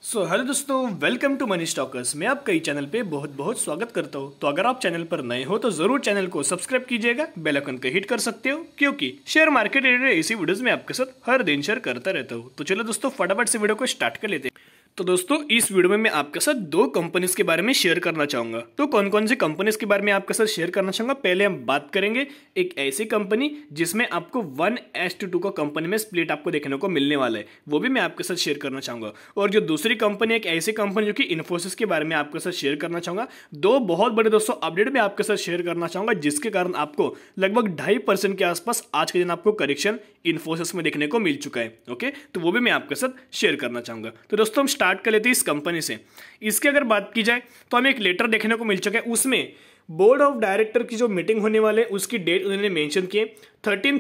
Hello दोस्तों, welcome to money stalkers. मैं आपका ही चैनल पे बहुत बहुत स्वागत करता हूँ। तो अगर आप चैनल पर नए हो तो जरूर चैनल को सब्सक्राइब कीजिएगा, बेल आइकन को हिट कर सकते हो, क्योंकि शेयर मार्केट रिलेटेड इसी वीडियोस में आपके साथ हर दिन शेयर करता रहता हूँ। तो चलो दोस्तों, फटाफट से वीडियो को स्टार्ट कर लेते हैं। तो दोस्तों, इस वीडियो में मैं आपके साथ दो कंपनीज के बारे में शेयर करना चाहूंगा। तो कौन कौन सी कंपनीज के बारे में आपके साथ शेयर करना चाहूंगा, पहले हम बात करेंगे एक ऐसी कंपनी जिसमें आपको 1:2 का कंपनी में स्प्लिट आपको देखने को मिलने वाला है, वो भी मैं आपके साथ शेयर करना चाहूंगा। और जो दूसरी कंपनी, एक ऐसी कंपनी जो कि इन्फोसिस के बारे में आपके साथ शेयर करना चाहूंगा। दो बहुत बड़े दोस्तों अपडेट मैं आपके साथ शेयर करना चाहूंगा, जिसके कारण आपको लगभग 2.5% के आसपास आज के दिन आपको करेक्शन इन्फोसिस में देखने को मिल चुका है। ओके, तो वो भी मैं आपके साथ शेयर करना चाहूंगा। तो दोस्तों, हम स्टार्ट कर लेते हैं इस कंपनी से। इसकी अगर बात की जाए तो हमें एक लेटर देखने को मिल चुका है, उसमें बोर्ड ऑफ डायरेक्टर की जो मीटिंग होने वाले उसकी डेट उन्होंने मेंशन की है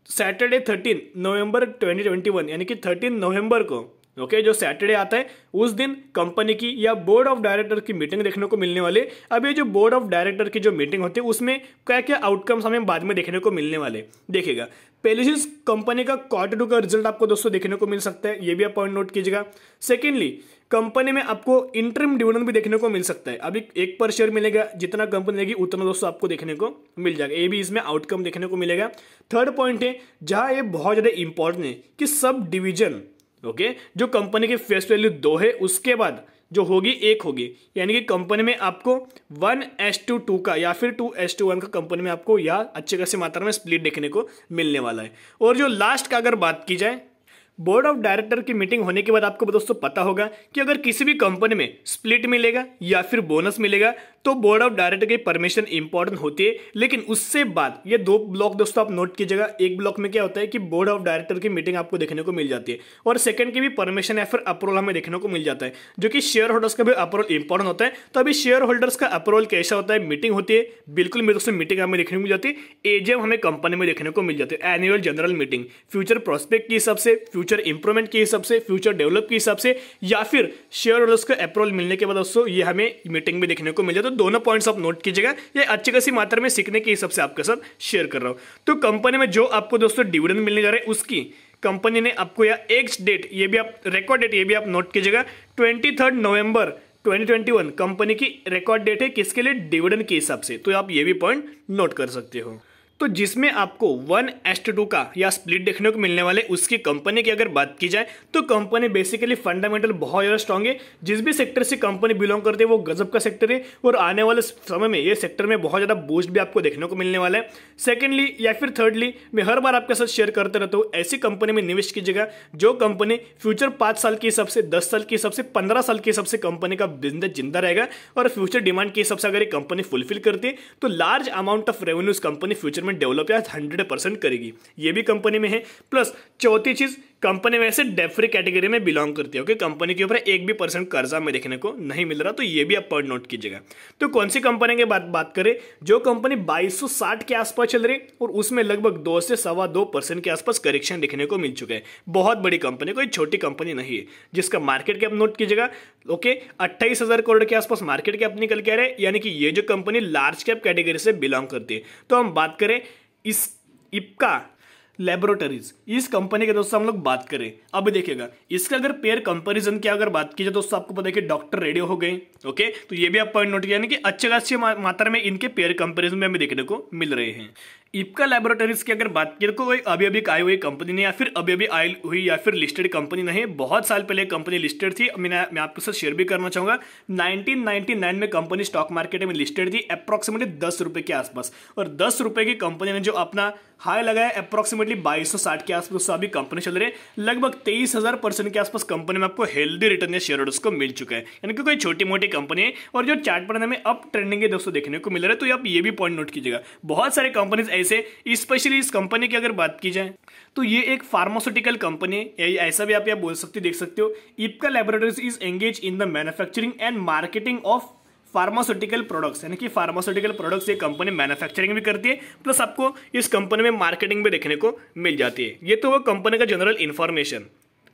सैटरडे 13 नवंबर 2021, यानी कि 13 नवंबर को। ओके, जो सैटरडे आता है उस दिन कंपनी की या बोर्ड ऑफ डायरेक्टर की मीटिंग देखने को मिलने वाले। अब ये जो बोर्ड ऑफ डायरेक्टर की जो मीटिंग होती है उसमें क्या क्या आउटकम्स हमें बाद में देखने को मिलने वाले देखिएगा। पहली चीज, कंपनी का Q2 का रिजल्ट आपको दोस्तों देखने को मिल सकता है, ये भी आप पॉइंट नोट कीजिएगा। सेकेंडली, कंपनी में आपको इंटरिम डिविडेंड भी देखने को मिल सकता है। अभी 1 पर शेयर मिलेगा, जितना कंपनी देगी उतना दोस्तों आपको देखने को मिल जाएगा, ये भी इसमें आउटकम देखने को मिलेगा। थर्ड पॉइंट है, जहां ये बहुत ज्यादा इंपॉर्टेंट है कि सब डिवीजन, ओके, जो कंपनी की फेस वैल्यू 2 है उसके बाद जो होगी 1 होगी, यानी कि कंपनी में आपको 1:2 का या फिर 2:1 का कंपनी में आपको या अच्छे खासी मात्रा में स्प्लिट देखने को मिलने वाला है। और जो लास्ट का अगर बात की जाए, बोर्ड ऑफ डायरेक्टर की मीटिंग होने के बाद आपको दोस्तों पता होगा कि अगर किसी भी कंपनी में स्प्लिट मिलेगा या फिर बोनस मिलेगा तो बोर्ड ऑफ डायरेक्टर की परमिशन इंपॉर्टेंट होती है। लेकिन उससे बाद ये 2 ब्लॉक दोस्तों आप नोट कीजिएगा। एक ब्लॉक में क्या होता है कि बोर्ड ऑफ डायरेक्टर की मीटिंग आपको देखने को मिल जाती है, और सेकंड की भी परमिशन या फिर अप्रूवल हमें देखने को मिल जाता है, जो कि शेयर होल्डर्स का भी अप्रूवल इंपॉर्टेंट होता है। तो अभी शेयर होल्डर्स का अप्रूवल कैसा होता है, मीटिंग होती है, बिल्कुल मेरे दोस्तों मीटिंग हमें देखने को मिल जाती है। एजीएम हमें कंपनी में देखने को मिल जाती है, annual general meeting, future prospect के हिसाब से, फ्यूचर इंप्रूवमेंट के हिसाब से, फ्यूचर डेवलप के हिसाब से, या फिर शेयर होल्डर्स का अप्रूवल मिलने के बाद दोस्तों ये हमें मीटिंग में देखने को मिल जाता है। तो दोनों पॉइंट्स आप नोट कीजिएगा, ये अच्छी खासी मात्रा में सीखने के हिसाब से आपके साथ शेयर कर रहा हूं। तो कंपनी में जो आपको दोस्तों डिविडेंड मिलने जा रहा है उसकी कंपनी ने आपको या एक्स डेट, ये भी आप रिकॉर्ड डेट ये भी आप नोट कीजिएगा, 23 नवंबर 2021 कंपनी की रिकॉर्ड डेट है, किसके लिए, डिविडेंड के हिसाब से। तो आप ये भी पॉइंट नोट कर सकते हो। तो जिसमें आपको 1:2 का या स्प्लिट देखने को मिलने वाले उसकी कंपनी की अगर बात की जाए तो कंपनी बेसिकली फंडामेंटल बहुत ज़्यादा स्ट्रांग है। जिस भी सेक्टर से कंपनी बिलोंग करती है वो गजब का सेक्टर है, और आने वाले समय में ये सेक्टर में बहुत ज़्यादा बूस्ट भी आपको देखने को मिलने वाला है। सेकेंडली या फिर थर्डली, मैं हर बार आपके साथ शेयर करते रहता हूँ, ऐसी कंपनी में निवेश कीजिएगा जो कंपनी फ्यूचर 5 साल के हिसाब से, 10 साल के हिसाब से, 15 साल के हिसाब से कंपनी का बिजनेस जिंदा रहेगा, और फ्यूचर डिमांड के हिसाब से अगर ये कंपनी फुलफिल करती है तो large amount of revenues company future में डेवलप या 100% करेगी, ये भी कंपनी में है। प्लस चौथी चीज, कंपनी वैसे डेट फ्री कैटेगरी में बिलोंग करती है। ओके, कंपनी के ऊपर 1% कर्जा में देखने को नहीं मिल रहा, तो ये भी आप पॉइंट नोट कीजिएगा। तो कौन सी कंपनी की बात करें, जो कंपनी 2260 के आसपास चल रही है और उसमें लगभग 2 से 2.25% के आसपास करेक्शन देखने को मिल चुका है। बहुत बड़ी कंपनी, कोई छोटी कंपनी नहीं है, जिसका मार्केट कैप नोट कीजिएगा। ओके, 28,000 करोड़ के आसपास मार्केट कैप निकल के आ रहा है, यानी कि ये जो कंपनी लार्ज कैप कैटेगरी से बिलोंग करती है। तो हम बात करें इस इप्का लैबोरेटरीज, इस कंपनी के दोस्तों हम लोग बात करें, अब देखिएगा इसका अगर पेयर कंपैरिजन की अगर बात की जाए दोस्तों, आपको पता है कि डॉक्टर रेडियो हो गए। ओके, तो ये भी आप पॉइंट नोट किया, यानी कि अच्छे खासी मात्रा में इनके पेयर कंपैरिजन में हमें देखने को मिल रहे हैं। इप्का लैबोरेटरीज की अगर बात की तो कोई अभी अभी आई हुई कंपनी नहीं, या फिर अभी अभी आई हुई या फिर लिस्टेड कंपनी नहीं, बहुत साल पहले कंपनी लिस्टेड थी। मैं आपके साथ शेयर भी करना चाहूंगा, 1999 में कंपनी स्टॉक मार्केट में लिस्टेड थी, अप्रोक्सीमेटली 10 रुपए के आसपास, और 10 रुपए की कंपनी ने जो अपना हाई लगाया अप्रोक्सीमेटली 2260 के आसपास, अभी कंपनी चल रही है लगभग 23,000% के आसपास कंपनी में आपको हेल्दी रिटर्न या शेयर होल्डर्स को मिल चुका है, यानी कि कोई छोटी मोटी कंपनी है, और जो चार्ट पर हमें अप ट्रेंडिंग है दोस्तों देखने को मिल रहा है। तो आप ये भी पॉइंट नोट कीजिएगा, बहुत सारे कंपनीज ऐसे, स्पेशली इस कंपनी की अगर बात की जाए तो ये एक फार्मास्यूटिकल कंपनी है, ऐसा भी आप बोल सकते हो, देख सकते हो। Ipca laboratories is engage in the manufacturing and marketing of pharmaceutical products, यानी कि फार्मास्यूटिकल प्रोडक्ट्स ये कंपनी मैन्युफैक्चरिंग भी करती है, प्लस आपको इस कंपनी में मार्केटिंग भी देखने को मिल जाती है। ये तो वो कंपनी का जनरल इंफॉर्मेशन।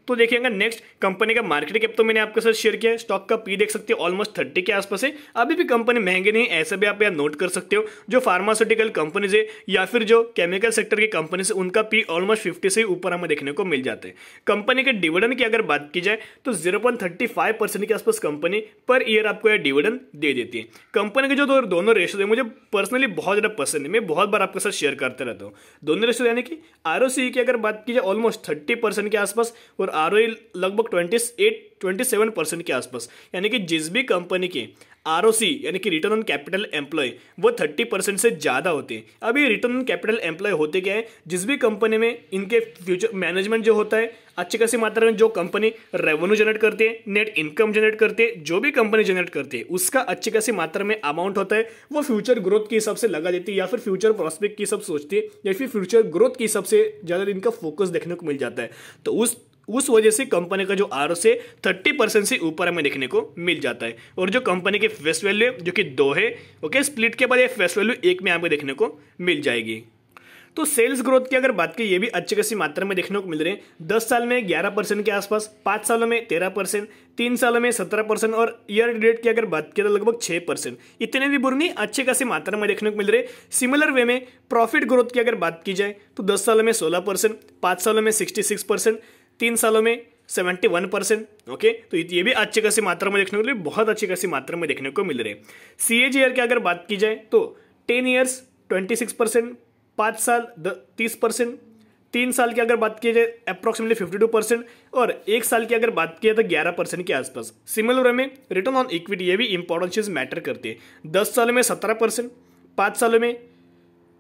तो देखिएगा नेक्स्ट कंपनी का मार्केट कैप तो मैंने आपके साथ शेयर किया है। स्टॉक का पी देख सकते हो ऑलमोस्ट 30 के आसपास है। अभी भी कंपनी महंगे नहीं, ऐसा भी आप यहाँ नोट कर सकते हो। जो फार्मास्यूटिकल कंपनीज है या फिर जो केमिकल सेक्टर की कंपनीज है उनका पी ऑलमोस्ट 50 से ऊपर हमें देखने को मिल जाते हैं। कंपनी के डिविडेंड की अगर बात की जाए तो 0.35% के आसपास कंपनी पर ईयर आपको यह डिविडेंड दे देती है। कंपनी के जो दोनों रेशियो है मुझे पर्सनली बहुत ज़्यादा पसंद है, मैं बहुत बार आपके साथ शेयर करते रहता हूँ। दोनों रेशियो यानी कि ROCE की अगर बात की जाए ऑलमोस्ट 30% के आसपास और ROE लगभग 27% के आसपास, यानी कि जिस भी कंपनी के ROC यानी कि रिटर्न ऑन कैपिटल एम्प्लॉय वो 30% से ज़्यादा होते हैं। अब ये रिटर्न ऑन कैपिटल एम्प्लॉय होते क्या है, जिस भी कंपनी में इनके फ्यूचर मैनेजमेंट जो होता है अच्छी खासी मात्रा में जो कंपनी रेवेन्यू जनरेट करते हैं, नेट इनकम जनरेट करते हैं, जो भी कंपनी जनरेट करती है उसका अच्छी खासी मात्रा में अमाउंट होता है वो फ्यूचर ग्रोथ के हिसाब से लगा देती है या फिर फ्यूचर प्रॉस्पेक्ट की सब सोचती है या फिर फ्यूचर ग्रोथ के हिसाब से ज़्यादा इनका फोकस देखने को मिल जाता है। तो उस वजह से कंपनी का जो ROC 30% से ऊपर हमें देखने को मिल जाता है। और जो कंपनी के फेस वैल्यू है जो कि 2 है, ओके, स्प्लिट के बाद ये फेस वैल्यू 1 में आपको देखने को मिल जाएगी। तो सेल्स ग्रोथ की अगर बात की ये भी अच्छी खासी मात्रा में देखने को मिल रहे हैं। 10 साल में 11% के आसपास, 5 सालों में 13%, 3 सालों में 17% और ईयर डेट की अगर बात की तो लगभग 6%। इतने भी बुरे नहीं, अच्छी खासी मात्रा में देखने को मिल रहे हैं। सिमिलर वे में प्रॉफिट ग्रोथ की अगर बात की जाए तो 10 सालों में 16%, 5 सालों में 66%, 3 सालों में 71%। ओके, तो ये भी अच्छी खासी मात्रा में देखने को मिल रही है, बहुत अच्छी खासी मात्रा में देखने को मिल रहे हैं। CAGR की अगर बात की जाए तो 10 ईयर्स 26%, 5 साल 30%, 3 साल की अगर बात की जाए अप्रॉक्सीमेटली 52% और 1 साल की अगर बात की जाए तो 11% के आसपास। सिमिलर में रिटर्न ऑन इक्विटी ये भी इंपॉर्टेंट चीज मैटर करती है। 10 सालों में 17%, 5 सालों में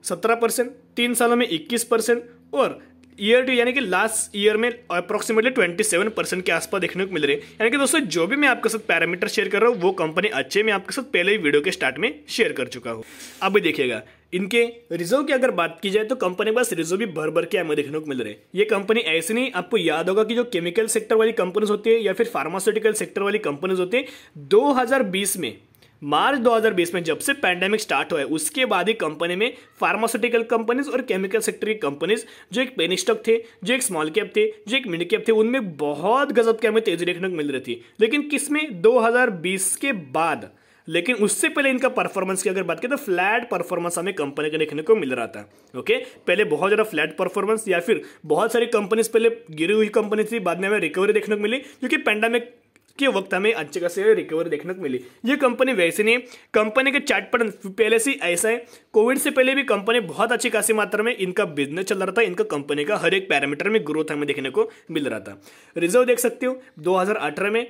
17%, 3 सालों में 21% और ईयर टू यानी कि लास्ट ईयर में अप्रॉक्सीमेटली 27% के आसपास देखने को मिल रहे हैं। यानी कि दोस्तों जो भी मैं आपके साथ पैरामीटर शेयर कर रहा हूँ वो कंपनी अच्छे मैं आपके साथ पहले ही वीडियो के स्टार्ट में शेयर कर चुका हूँ। अब देखिएगा इनके रिजर्व की अगर बात की जाए तो कंपनी के पास रिजर्व भी भर भर के हमें देखने को मिल रहे हैं। ये कंपनी ऐसे नहीं, आपको याद होगा कि जो केमिकल सेक्टर वाली कंपनीज होती है या फिर फार्मास्यूटिकल सेक्टर वाली कंपनीज होती है 2020 में, मार्च 2020 में जब से पैंडेमिक स्टार्ट हुआ है उसके बाद ही कंपनी में फार्मास्यूटिकल कंपनीज और केमिकल सेक्टर की कंपनीज जो एक पेनी स्टॉक थे, जो एक स्मॉल कैप थे, जो एक मिड कैप थे, उनमें बहुत गजब की हमें तेजी देखने को मिल रही थी। लेकिन किसमें 2020 के बाद, लेकिन उससे पहले इनका परफॉर्मेंस की अगर बात करें तो फ्लैट परफॉर्मेंस हमें कंपनी का देखने को मिल रहा था। ओके, पहले बहुत ज़्यादा फ्लैट परफॉर्मेंस या फिर बहुत सारी कंपनीज पहले गिरी हुई कंपनी थी, बाद में हमें रिकवरी देखने को मिली क्योंकि पैंडेमिक के वक्त हमें अच्छे खासे रिकवरी देखने को मिली। ये कंपनी वैसे नहीं है, कंपनी के चार्ट पैटर्न पहले से ऐसा है। कोविड से पहले भी कंपनी बहुत अच्छी खासी मात्रा में इनका बिजनेस चल रहा था, इनका कंपनी का हर एक पैरामीटर में ग्रोथ हमें देखने को मिल रहा था। रिजर्व देख सकते हो 2018 में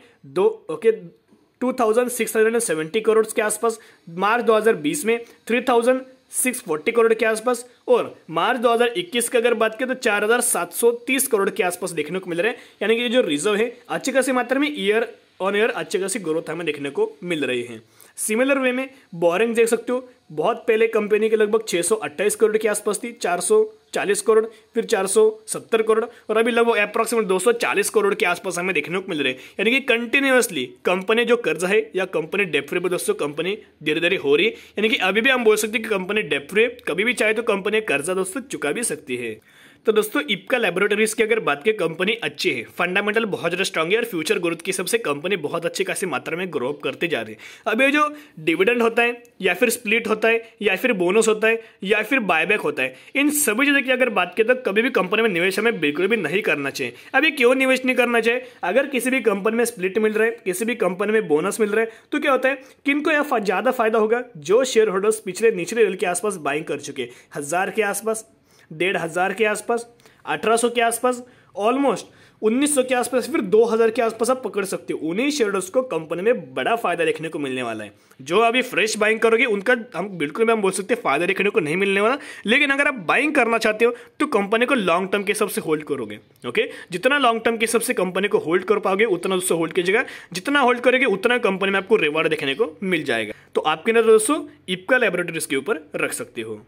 2670 करोड़ के आसपास, मार्च 2020 में 3640 करोड़ के आसपास और मार्च 2021 की अगर बात करें तो 4730 करोड़ के आसपास देखने को मिल रहे हैं। यानी कि जो रिजर्व है अच्छी खासी मात्रा में ईयर ऑन ईयर अच्छी खासी ग्रोथ हमें देखने को मिल रही है। सिमिलर वे में बोरिंग देख सकते हो, बहुत पहले कंपनी के लगभग 628 करोड़ के आसपास थी, 440 करोड़, फिर 470 करोड़ और अभी लगभग अप्रॉक्सीमेट 240 करोड़ के आसपास हमें देखने को मिल रहे हैं। यानी कि कंटिन्यूअसली कंपनी जो कर्जा है या कंपनी डेट फ्री, दोस्तों कंपनी धीरे धीरे हो रही है। यानी कि अभी भी हम बोल सकते हैं कि कंपनी डेट फ्री, कभी भी चाहे तो कंपनी कर्जा दोस्तों चुका भी सकती है। तो दोस्तों इप्का लैबोरेटरीज की अगर बात करें कंपनी अच्छी है, फंडामेंटल बहुत ज़्यादा स्ट्रांग है और फ्यूचर ग्रोथ की सबसे कंपनी बहुत अच्छी खासी मात्रा में ग्रो अप करते जा रही है। अब ये जो डिविडेंड होता है या फिर स्प्लिट होता है या फिर बोनस होता है या फिर बायबैक होता है, इन सभी चीज़ों की अगर बात करें तो कभी भी कंपनी में निवेश हमें बिल्कुल भी नहीं करना चाहिए। अब ये क्यों निवेश नहीं करना चाहिए? अगर किसी भी कंपनी में स्प्लिट मिल रहा है, किसी भी कंपनी में बोनस मिल रहा है तो क्या होता है, किनको यह ज़्यादा फायदा होगा? जो शेयर होल्डर्स पिछले निचले लेवल के आसपास बाइंग कर चुके, 1000 के आसपास, 1500 के आसपास, 1800 के आसपास, ऑलमोस्ट 1900 के आसपास, फिर 2000 के आसपास आप पकड़ सकते हो। उन्हीं शेयर्स को कंपनी में बड़ा फायदा देखने को मिलने वाला है। जो अभी फ्रेश बाइंग करोगे उनका हम बिल्कुल बोल सकते हैं फायदा देखने को नहीं मिलने वाला। लेकिन अगर आप बाइंग करना चाहते हो तो कंपनी को लॉन्ग टर्म के हिसाब से होल्ड करोगे। ओके, जितना लॉन्ग टर्म के हिसाब से कंपनी को होल्ड कर पाओगे उतना दोस्तों होल्ड कीजिएगा, जितना होल्ड करोगे उतना कंपनी में आपको रिवॉर्ड देखने को मिल जाएगा। तो आपके नजर दोस्तों इप्का लैबोरेटरीज के ऊपर रख सकते हो।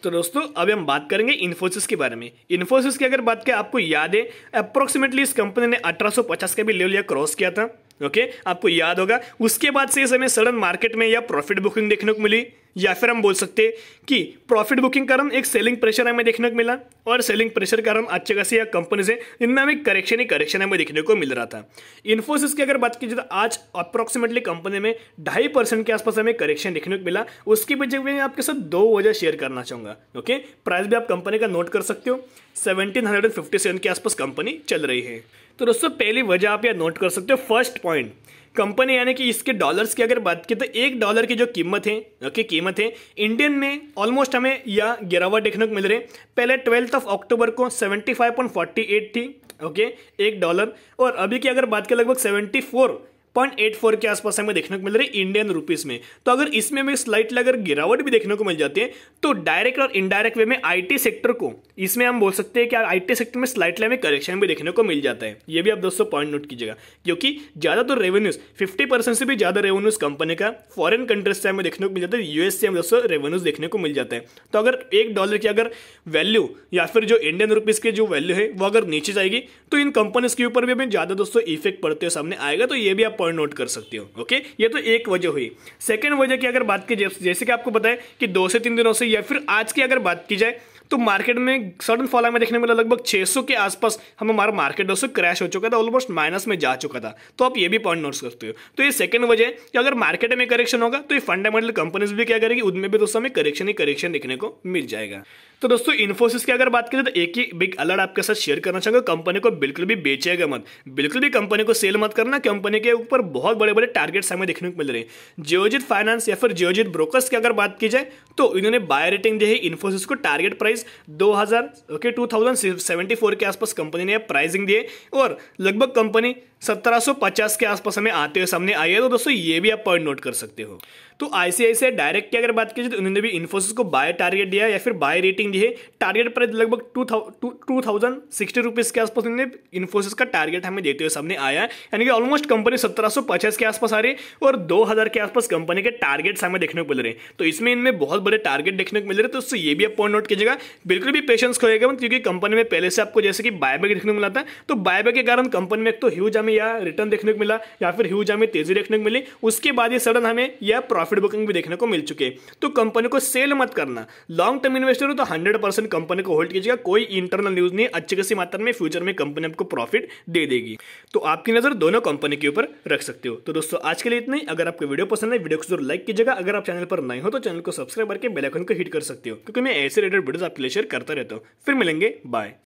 तो दोस्तों अभी हम बात करेंगे इन्फोसिस के बारे में। इन्फोसिस की अगर बात करें, आपको याद है अप्रोक्सीमेटली इस कंपनी ने 1850 का भी लेवल क्रॉस किया था। ओके, आपको याद होगा। उसके बाद से इस समय सडन मार्केट में या प्रॉफिट बुकिंग देखने को मिली। या फिर हम बोल सकते हैं कि प्रॉफिट बुकिंग के कारण एक सेलिंग प्रेशर हमें देखने को मिला, और सेलिंग प्रेशर के कारण अच्छे खासी या कंपनीज है इनमें हमें करेक्शन ही करेक्शन हमें देखने को मिल रहा था। इन्फोसिस की अगर बात की जाए तो आज अप्रोक्सीमेटली कंपनी में 2.5% के आसपास हमें करेक्शन देखने को मिला। उसकी वजह मैं आपके साथ 2 वजह शेयर करना चाहूंगा। ओके, प्राइस भी आप कंपनी का नोट कर सकते हो, 1757 के आसपास कंपनी चल रही है। तो दोस्तों पहली वजह आप यह नोट कर सकते हो। फर्स्ट पॉइंट, कंपनी यानी कि इसके डॉलर्स की अगर बात की तो $1 की जो कीमत है, ओके कीमत है, इंडियन में ऑलमोस्ट हमें या गिरावट देखने को मिल रही है। पहले 12 अक्टूबर को 75.48 थी, ओके $1, और अभी की अगर बात की लगभग 74.84 के आसपास हमें देखने को मिल रही है इंडियन रुपीस में। तो अगर इसमें भी स्लाइटली अगर गिरावट भी देखने को मिल जाती है तो डायरेक्ट और इनडायरेक्ट वे में आईटी सेक्टर को इसमें हम बोल सकते हैं कि आईटी सेक्टर में स्लाइटली हमें करेक्शन भी देखने को मिल जाता है। ये भी आप दोस्तों पॉइंट नोट कीजिएगा, क्योंकि ज्यादातर रेवेन्यूज 50% से भी ज्यादा रेवेन्यूज कंपनी का फॉरेन कंट्रीज से हमें देखने को मिल जाता है, यूएस से हम दोस्तों रेवेन्यूज देखने को मिल जाता है। तो अगर $1 की अगर वैल्यू या फिर जो इंडियन रुपीज की जो वैल्यू है वो अगर नीचे जाएगी तो इन कंपनीज के ऊपर भी हमें ज्यादा दोस्तों इफेक्ट पड़ते हुए सामने आएगा। तो ये भी आप पॉइंट नोट कर सकते हो। ओके, ये तो एक वजह हुई। सेकंड वजह की अगर बात की जैसे कि आपको पता है कि 2 से 3 दिनों से या फिर आज की अगर बात की जाए तो मार्केट में सडन फॉल हमें देखने मिला, लगभग 600 के आसपास हमारा मार्केट दोस्तों क्रैश हो चुका था, ऑलमोस्ट माइनस में जा चुका था। तो आप ये भी पॉइंट नोट करते हो। तो ये सेकंड वजह है कि अगर मार्केट में करेक्शन होगा तो ये फंडामेंटल कंपनीज भी क्या करेगी, उनमें भी दोस्तों हमें करेक्शन ही करेक्शन देखने को मिल जाएगा। तो दोस्तों इन्फोसिस की अगर बात करें तो एक ही बिग अलर्ट आपके साथ शेयर करना चाहूंगा, कंपनी को बिल्कुल भी बेचेगा मत, बिल्कुल भी कंपनी को सेल मत करना। कंपनी के ऊपर बहुत बड़े बड़े टारगेट्स हमें देखने को मिल रहे हैं। जियोजित फाइनेंस या फिर जियोजित ब्रोकर्स की अगर बात की जाए तो इन्होंने बाय रेटिंग दी है इन्फोसिस को, टारगेट प्राइस 2074 के आसपास कंपनी ने प्राइसिंग दी है, और लगभग कंपनी 1750 के आसपास हमें आते हुए सामने आई है। तो दोस्तों ये भी आप पॉइंट नोट कर सकते हो। तो आईसीआईसीआई डायरेक्ट की अगर बात की जाए तो उन्होंने भी इन्फोसिस को बाय टारगेट दिया या फिर बाय रेटिंग दी है। टारगेट प्राइस लगभग 2060 रुपीज के आसपास उन्होंने इन्फोसिस का टारगेट हमें देते हुए सामने आया है, यानी कि ऑलमोस्ट कंपनी 1750 के आसपास आ रही है और 2000 के आसपास कंपनी के टारगेट्स हमें देखने को मिल रहे हैं। तो इसमें इनमें बहुत बड़े टारगेट देखने को मिल रहे हैं। तो उससे ये भी आप पॉइंट नोट कीजिएगा, बिल्कुल भी पेशेंस खोएगा मत, क्योंकि कंपनी में पहले से आपको जैसे कि बायबैक देखने को मिला था, तो बायबैक के कारण कंपनी में एक तो ह्यूज हमें या रिटर्न देखने को मिला या फिर ह्यूज हमें तेजी देखने को मिली, उसके बाद ये सडन हमें यह प्रॉफिट बुकिंग भी देखने को मिल चुके हैं। तो कंपनी को सेल मत करना, लॉन्ग टर्म इन्वेस्टर हो तो 100% कंपनी को होल्ड कीजिएगा। कोई इंटरनल न्यूज नहीं, अच्छी खासी मात्रा में फ्यूचर में कंपनी आपको प्रॉफिट दे देगी। तो आपकी नजर दोनों कंपनी के ऊपर रख सकते हो। तो दोस्तों आज के लिए इतना ही। अगर आपको वीडियो पसंद है, वीडियो को जरूर लाइक कीजिएगा। अगर आप चैनल पर नए हो तो चैनल को सब्सक्राइब करके बेल आइकन को हिट कर सकते हो, क्योंकि मैं ऐसे रिलेटेड वीडियोस आपके लिए शेयर करता रहता हूं। फिर मिलेंगे, बाय।